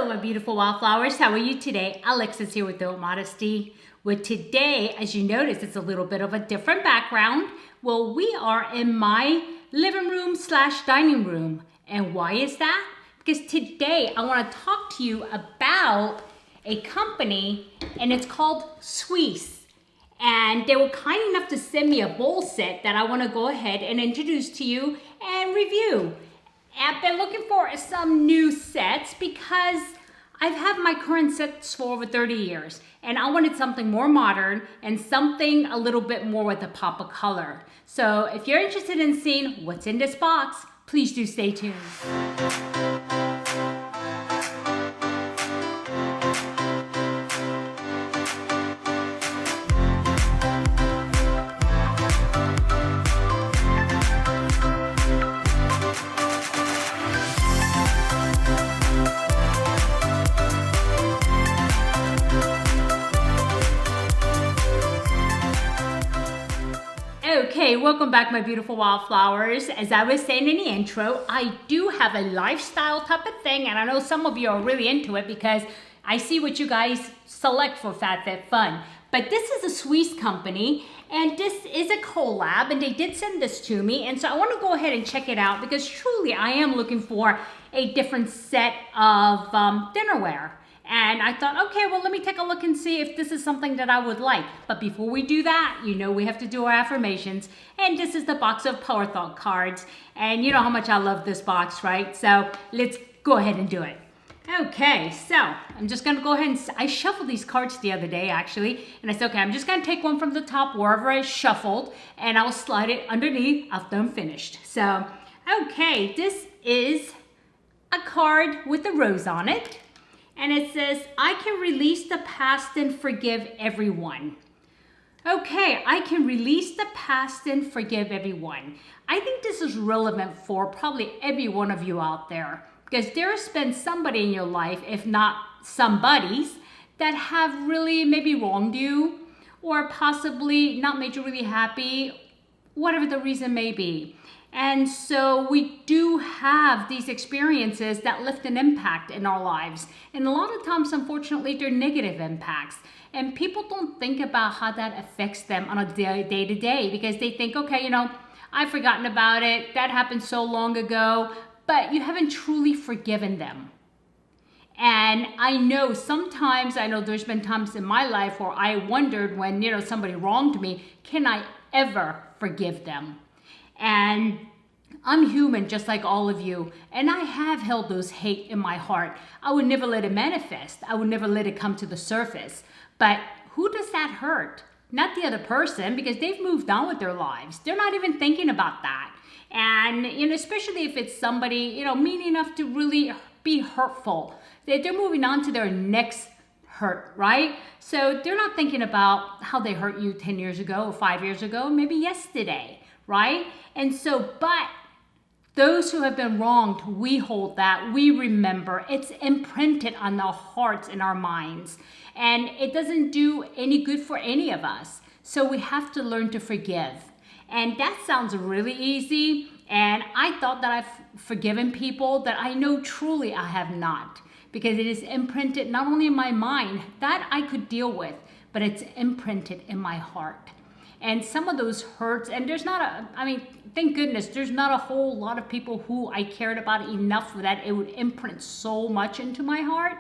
Hello, my beautiful wildflowers. How are you today? Alexis here with Modesty. Well, today, as you notice, it's a little bit of a different background. Well, we are in my living room / dining room. And why is that? Because today I want to talk to you about a company, and it's called Sweese. And they were kind enough to send me a bowl set that I want to go ahead and introduce to you and review. I've been looking for some new sets because I've had my current sets for over 30 years and I wanted something more modern and something a little bit more with a pop of color. So if you're interested in seeing what's in this box, please do stay tuned. Okay, welcome back, my beautiful wildflowers. As I was saying in the intro, I do have a lifestyle type of thing, and I know some of you are really into it because I see what you guys select for FabFitFun. But this is a Sweese company, and this is a collab, and they did send this to me, and so I want to go ahead and check it out because truly I am looking for a different set of dinnerware. And I thought, okay, well, let me take a look and see if this is something that I would like. But before we do that, you know we have to do our affirmations. And this is the box of Power Thought cards. And you know how much I love this box, right? So let's go ahead and do it. Okay, so I'm just going to go ahead and... I shuffled these cards the other day, actually. And I said, okay, I'm just going to take one from the top wherever I shuffled. And I'll slide it underneath after I'm finished. So, okay, this is a card with a rose on it. And it says, I can release the past and forgive everyone. Okay, I can release the past and forgive everyone. I think this is relevant for probably every one of you out there. Because there has been somebody in your life, if not somebodies, that have really maybe wronged you. Or possibly not made you really happy. Whatever the reason may be. And so we do have these experiences that lift an impact in our lives. And a lot of times, unfortunately, they're negative impacts. And people don't think about how that affects them on a day-to-day because they think, okay, you know, I've forgotten about it. That happened so long ago. But you haven't truly forgiven them. And I know sometimes, there's been times in my life where I wondered when, you know, somebody wronged me, can I ever forgive them? And I'm human just like all of you. And I have held those hate in my heart. I would never let it manifest. I would never let it come to the surface. But who does that hurt? Not the other person, because they've moved on with their lives. They're not even thinking about that. And, you know, especially if it's somebody, you know, mean enough to really be hurtful. They're moving on to their next hurt, right? So they're not thinking about how they hurt you 10 years ago, or 5 years ago, maybe yesterday. Right? And so, but those who have been wronged, we hold that, we remember. It's imprinted on our hearts and our minds. And it doesn't do any good for any of us. So we have to learn to forgive. And that sounds really easy. And I thought that I've forgiven people that I know truly I have not. Because it is imprinted not only in my mind, that I could deal with, but it's imprinted in my heart. And some of those hurts, and there's not thank goodness, there's not a whole lot of people who I cared about enough that it would imprint so much into my heart.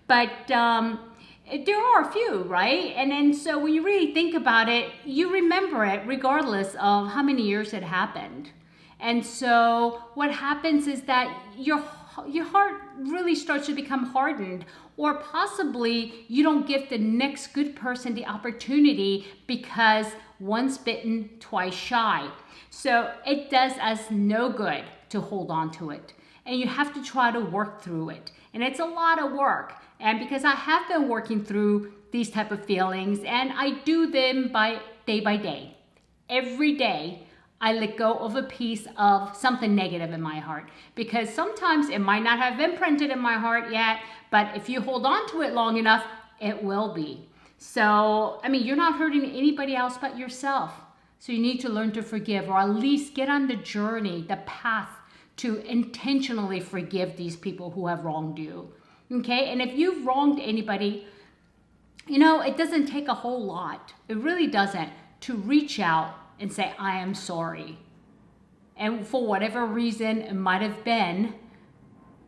But there are a few, right? And then so when you really think about it, you remember it regardless of how many years it happened. And so what happens is that your heart really starts to become hardened, or possibly you don't give the next good person the opportunity because once bitten, twice shy. So it does us no good to hold on to it. And you have to try to work through it. And it's a lot of work. And because I have been working through these type of feelings, and I do them by day. Every day, I let go of a piece of something negative in my heart. Because sometimes it might not have been printed in my heart yet, but if you hold on to it long enough, it will be. So, you're not hurting anybody else but yourself. So you need to learn to forgive, or at least get on the journey, the path to intentionally forgive these people who have wronged you. Okay, and if you've wronged anybody, you know, it doesn't take a whole lot. It really doesn't, to reach out and say, I am sorry. And for whatever reason it might have been,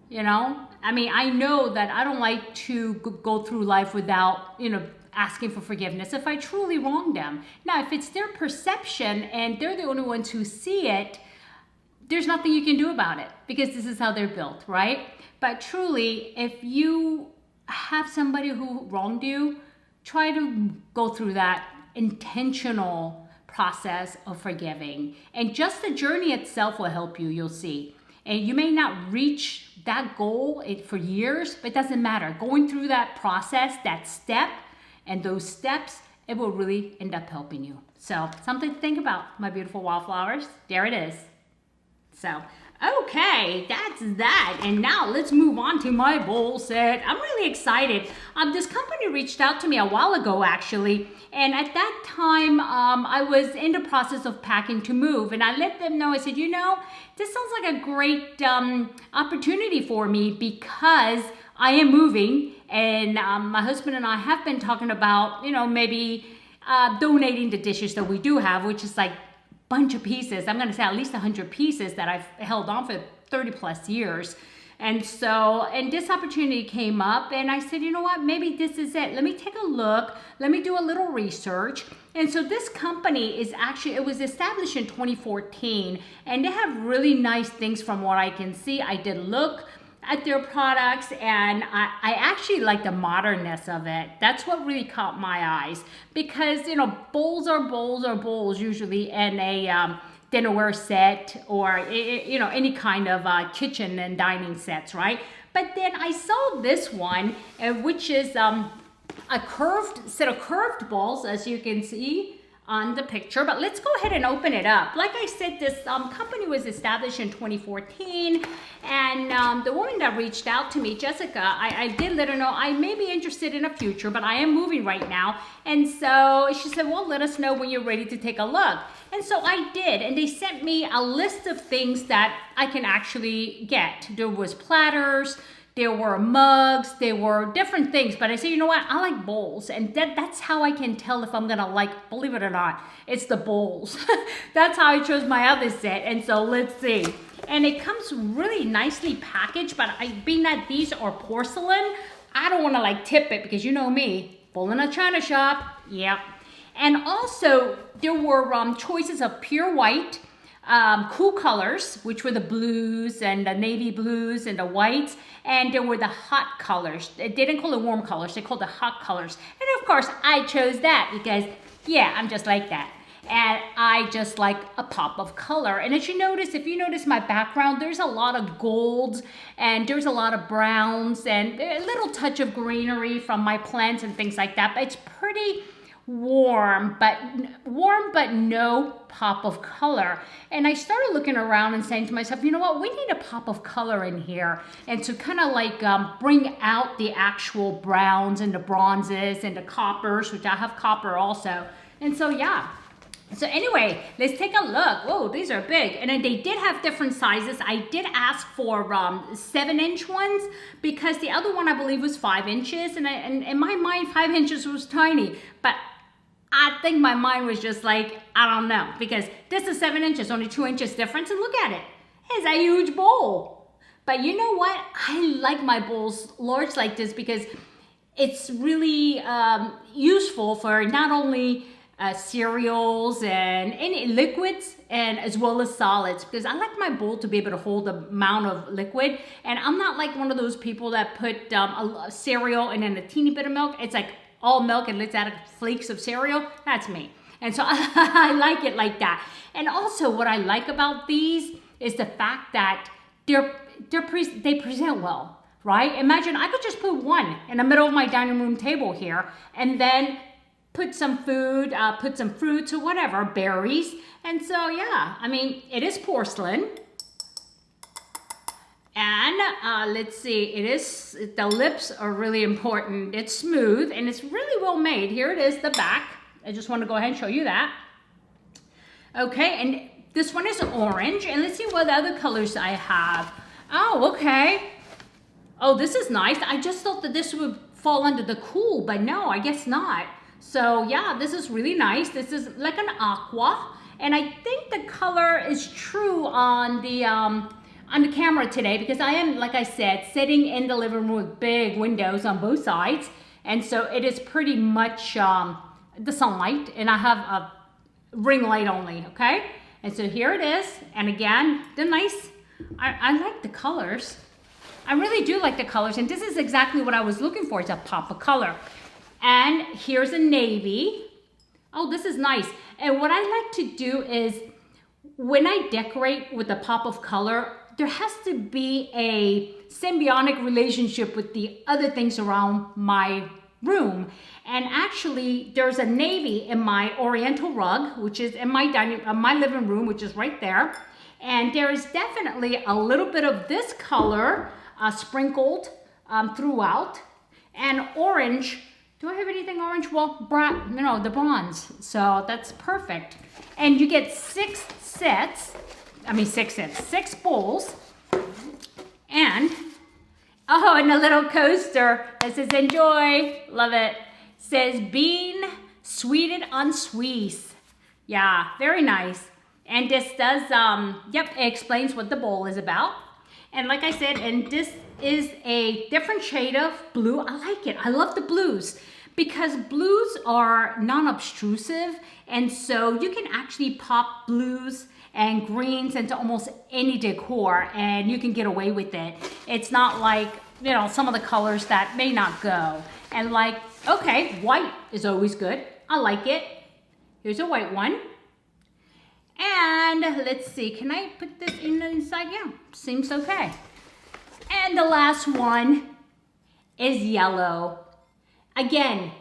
you know, I mean, I know that I don't like to go through life without, you know, asking for forgiveness if I truly wronged them. Now, if it's their perception and they're the only ones who see it, there's nothing you can do about it because this is how they're built, right? But truly, if you have somebody who wronged you, try to go through that intentional process of forgiving. And just the journey itself will help you, you'll see. And you may not reach that goal for years, but it doesn't matter. Going through that process, that step, and those steps, it will really end up helping you. So something to think about, my beautiful wildflowers. There it is. So, okay, that's that. And now let's move on to my bowl set. I'm really excited. This company reached out to me a while ago, actually. And at that time, I was in the process of packing to move. And I let them know, I said, you know, this sounds like a great opportunity for me because I am moving. And my husband and I have been talking about, you know, maybe donating the dishes that we do have, which is like bunch of pieces. I'm going to say at least 100 pieces that I've held on for 30 plus years. And so, and this opportunity came up and I said, you know what, maybe this is it. Let me take a look. Let me do a little research. And so this company is actually, it was established in 2014 and they have really nice things from what I can see. I did look at their products and I actually like the modernness of it. That's what really caught my eyes because, you know, bowls are bowls usually in a dinnerware set or, you know, any kind of kitchen and dining sets, right? But then I saw this one, which is a curved set of curved bowls, as you can see on the picture, but let's go ahead and open it up. Like I said, this company was established in 2014, and the woman that reached out to me, Jessica, I did let her know I may be interested in the future, but I am moving right now. And so she said, well, let us know when you're ready to take a look. And so I did, and they sent me a list of things that I can actually get. There was platters, there were mugs, there were different things, but I said, you know what, I like bowls, and that's how I can tell if I'm gonna like, believe it or not, it's the bowls. That's how I chose my other set, and so let's see. And it comes really nicely packaged, but being that these are porcelain, I don't wanna like tip it because you know me, bowl in a china shop, yep. And also, there were choices of pure white, cool colors, which were the blues and the navy blues and the whites, and there were the hot colors. They didn't call it warm colors, they called it hot colors. And of course, I chose that because, yeah, I'm just like that. And I just like a pop of color. And as you notice, if you notice my background, there's a lot of golds and there's a lot of browns and a little touch of greenery from my plants and things like that. But it's pretty warm, but no pop of color. And I started looking around and saying to myself, you know what, we need a pop of color in here, and to kind of like bring out the actual browns and the bronzes and the coppers, which I have copper also. And so yeah, so anyway, let's take a look. Oh, these are big. And then they did have different sizes. I did ask for 7-inch ones because the other one I believe was 5 inches, and in my mind 5 inches was tiny, but I think my mind was just like, I don't know, because this is 7 inches, only 2 inches difference, and look at it. It's a huge bowl. But you know what? I like my bowls large like this because it's really useful for not only cereals and any liquids and as well as solids, because I like my bowl to be able to hold the amount of liquid, and I'm not like one of those people that put a cereal and then a teeny bit of milk. It's like all milk and let's add flakes of cereal. That's me. And so I like it like that. And also what I like about these is the fact that they present well, right? Imagine I could just put one in the middle of my dining room table here and then put some food, put some fruits or whatever, berries. And so yeah, I mean, it is porcelain. And let's see, the lips are really important. It's smooth and it's really well made. Here it is, the back. I just want to go ahead and show you that. Okay, and this one is orange. And let's see what other colors I have. Oh, okay. Oh, this is nice. I just thought that this would fall under the cool, but no, I guess not. So yeah, this is really nice. This is like an aqua, and I think the color is true on the camera today because I am, like I said, sitting in the living room with big windows on both sides, and so it is pretty much the sunlight, and I have a ring light only, okay? And so here it is, and again, the nice, I like the colors. I really do like the colors, and this is exactly what I was looking for. It's a pop of color. And here's a navy. Oh, this is nice. And what I like to do is, when I decorate with a pop of color, there has to be a symbiotic relationship with the other things around my room. And actually, there's a navy in my oriental rug, which is in my living room, which is right there. And there is definitely a little bit of this color sprinkled throughout, and orange. Do I have anything orange? Well, the bronze. So that's perfect. And you get 6 bowls. And, oh, and a little coaster that says enjoy. Love it. Says bean sweetened on Sweese. Yeah, very nice. And this does, it explains what the bowl is about. And like I said, and this is a different shade of blue. I like it. I love the blues because blues are non-obtrusive. And so you can actually pop blues and greens into almost any decor and you can get away with it. It's not like, some of the colors that may not go. And like, okay, white is always good. I like it. Here's a white one. And let's see, can I put this inside? Yeah, seems okay. And the last one is yellow. Again,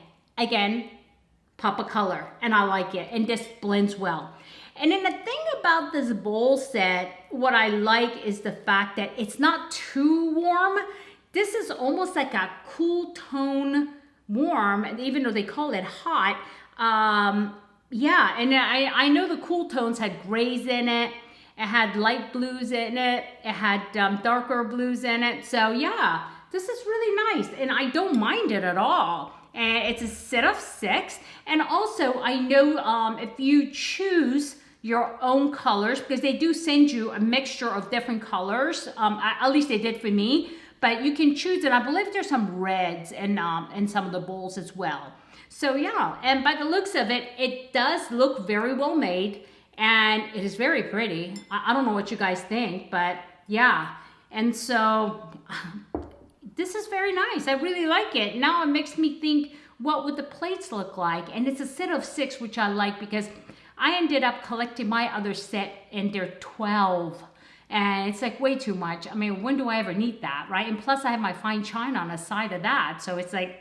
pop of color, and I like it, and this blends well. And then the thing about this bowl set, what I like is the fact that it's not too warm. This is almost like a cool tone warm, even though they call it hot. Yeah, and I know the cool tones had grays in it. It had light blues in it. It had darker blues in it. So yeah, this is really nice, and I don't mind it at all. And it's a set of 6. And also, I know if you choose your own colors, because they do send you a mixture of different colors. At least they did for me. But you can choose, and I believe there's some reds in some of the bowls as well. So yeah, and by the looks of it, it does look very well made, and it is very pretty. I don't know what you guys think, but yeah. And so this is very nice. I really like it. Now it makes me think, what would the plates look like? And it's a set of 6, which I like because I ended up collecting my other set and they're 12. And it's like way too much. I mean, when do I ever need that, right? And plus I have my fine china on the side of that. So it's like,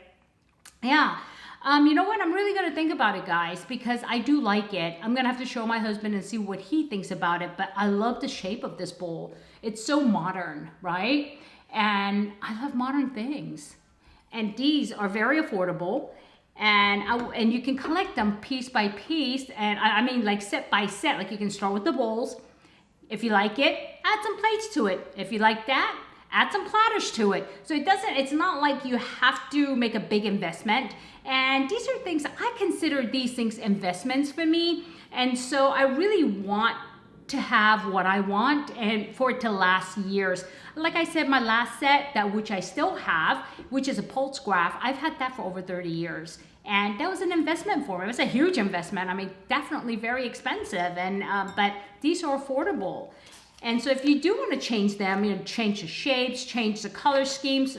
yeah. You know what? I'm really going to think about it, guys, because I do like it. I'm going to have to show my husband and see what he thinks about it. But I love the shape of this bowl. It's so modern, right? And I love modern things. And these are very affordable. And you can collect them piece by piece. And I mean, like set by set. Like you can start with the bowls. If you like it, add some plates to it. If you like that, add some platters to it. So it's not like you have to make a big investment. And these are things, I consider these things investments for me. And so I really want to have what I want and for it to last years. Like I said, my last set, which I still have, which is a pulse graph, I've had that for over 30 years. And that was an investment for me. It was a huge investment. I mean, definitely very expensive, but these are affordable. And so if you do want to change them, change the shapes, change the color schemes,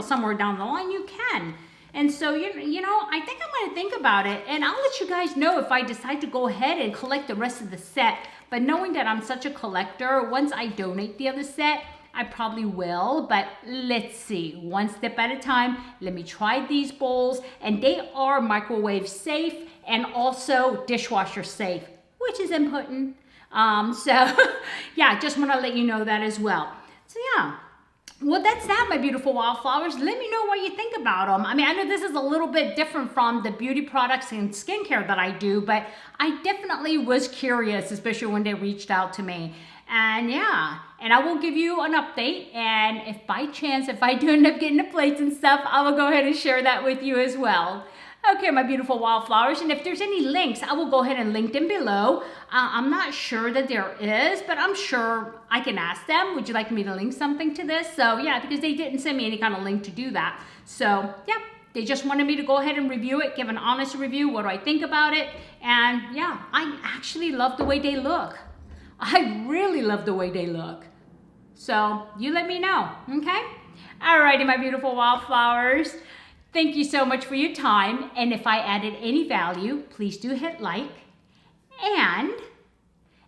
somewhere down the line, you can. And so, I think I'm going to think about it. And I'll let you guys know if I decide to go ahead and collect the rest of the set. But knowing that I'm such a collector, once I donate the other set, I probably will. But let's see. One step at a time. Let me try these bowls. And they are microwave safe and also dishwasher safe, which is important. So, yeah, just want to let you know that as well. So, yeah. Well, that's that, my beautiful wildflowers. Let me know what you think about them. I mean, I know this is a little bit different from the beauty products and skincare that I do, but I definitely was curious, especially when they reached out to me. And yeah, and I will give you an update. And if by chance, if I do end up getting the plates and stuff, I will go ahead and share that with you as well. Okay, my beautiful wildflowers, and if there's any links, I will go ahead and link them below. I'm not sure that there is, but I'm sure I can ask them, would you like me to link something to this? So yeah, because they didn't send me any kind of link to do that. So yeah, they just wanted me to go ahead and review it, give an honest review, what do I think about it? And yeah, I actually love the way they look. I really love the way they look. So you let me know, okay? Alrighty, my beautiful wildflowers. Thank you so much for your time, and if I added any value, please do hit like. And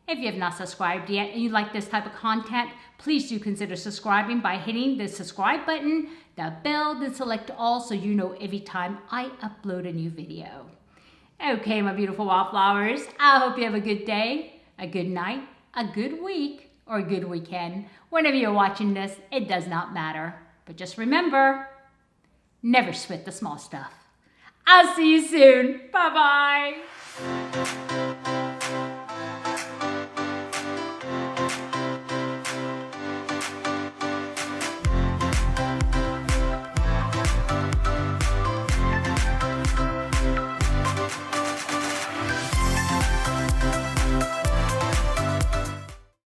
if you have not subscribed yet and you like this type of content, please do consider subscribing by hitting the subscribe button, the bell, then select all so you know every time I upload a new video. Okay, my beautiful wildflowers, I hope you have a good day, a good night, a good week, or a good weekend. Whenever you're watching this, it does not matter. But just remember, never sweat the small stuff. I'll see you soon. Bye-bye.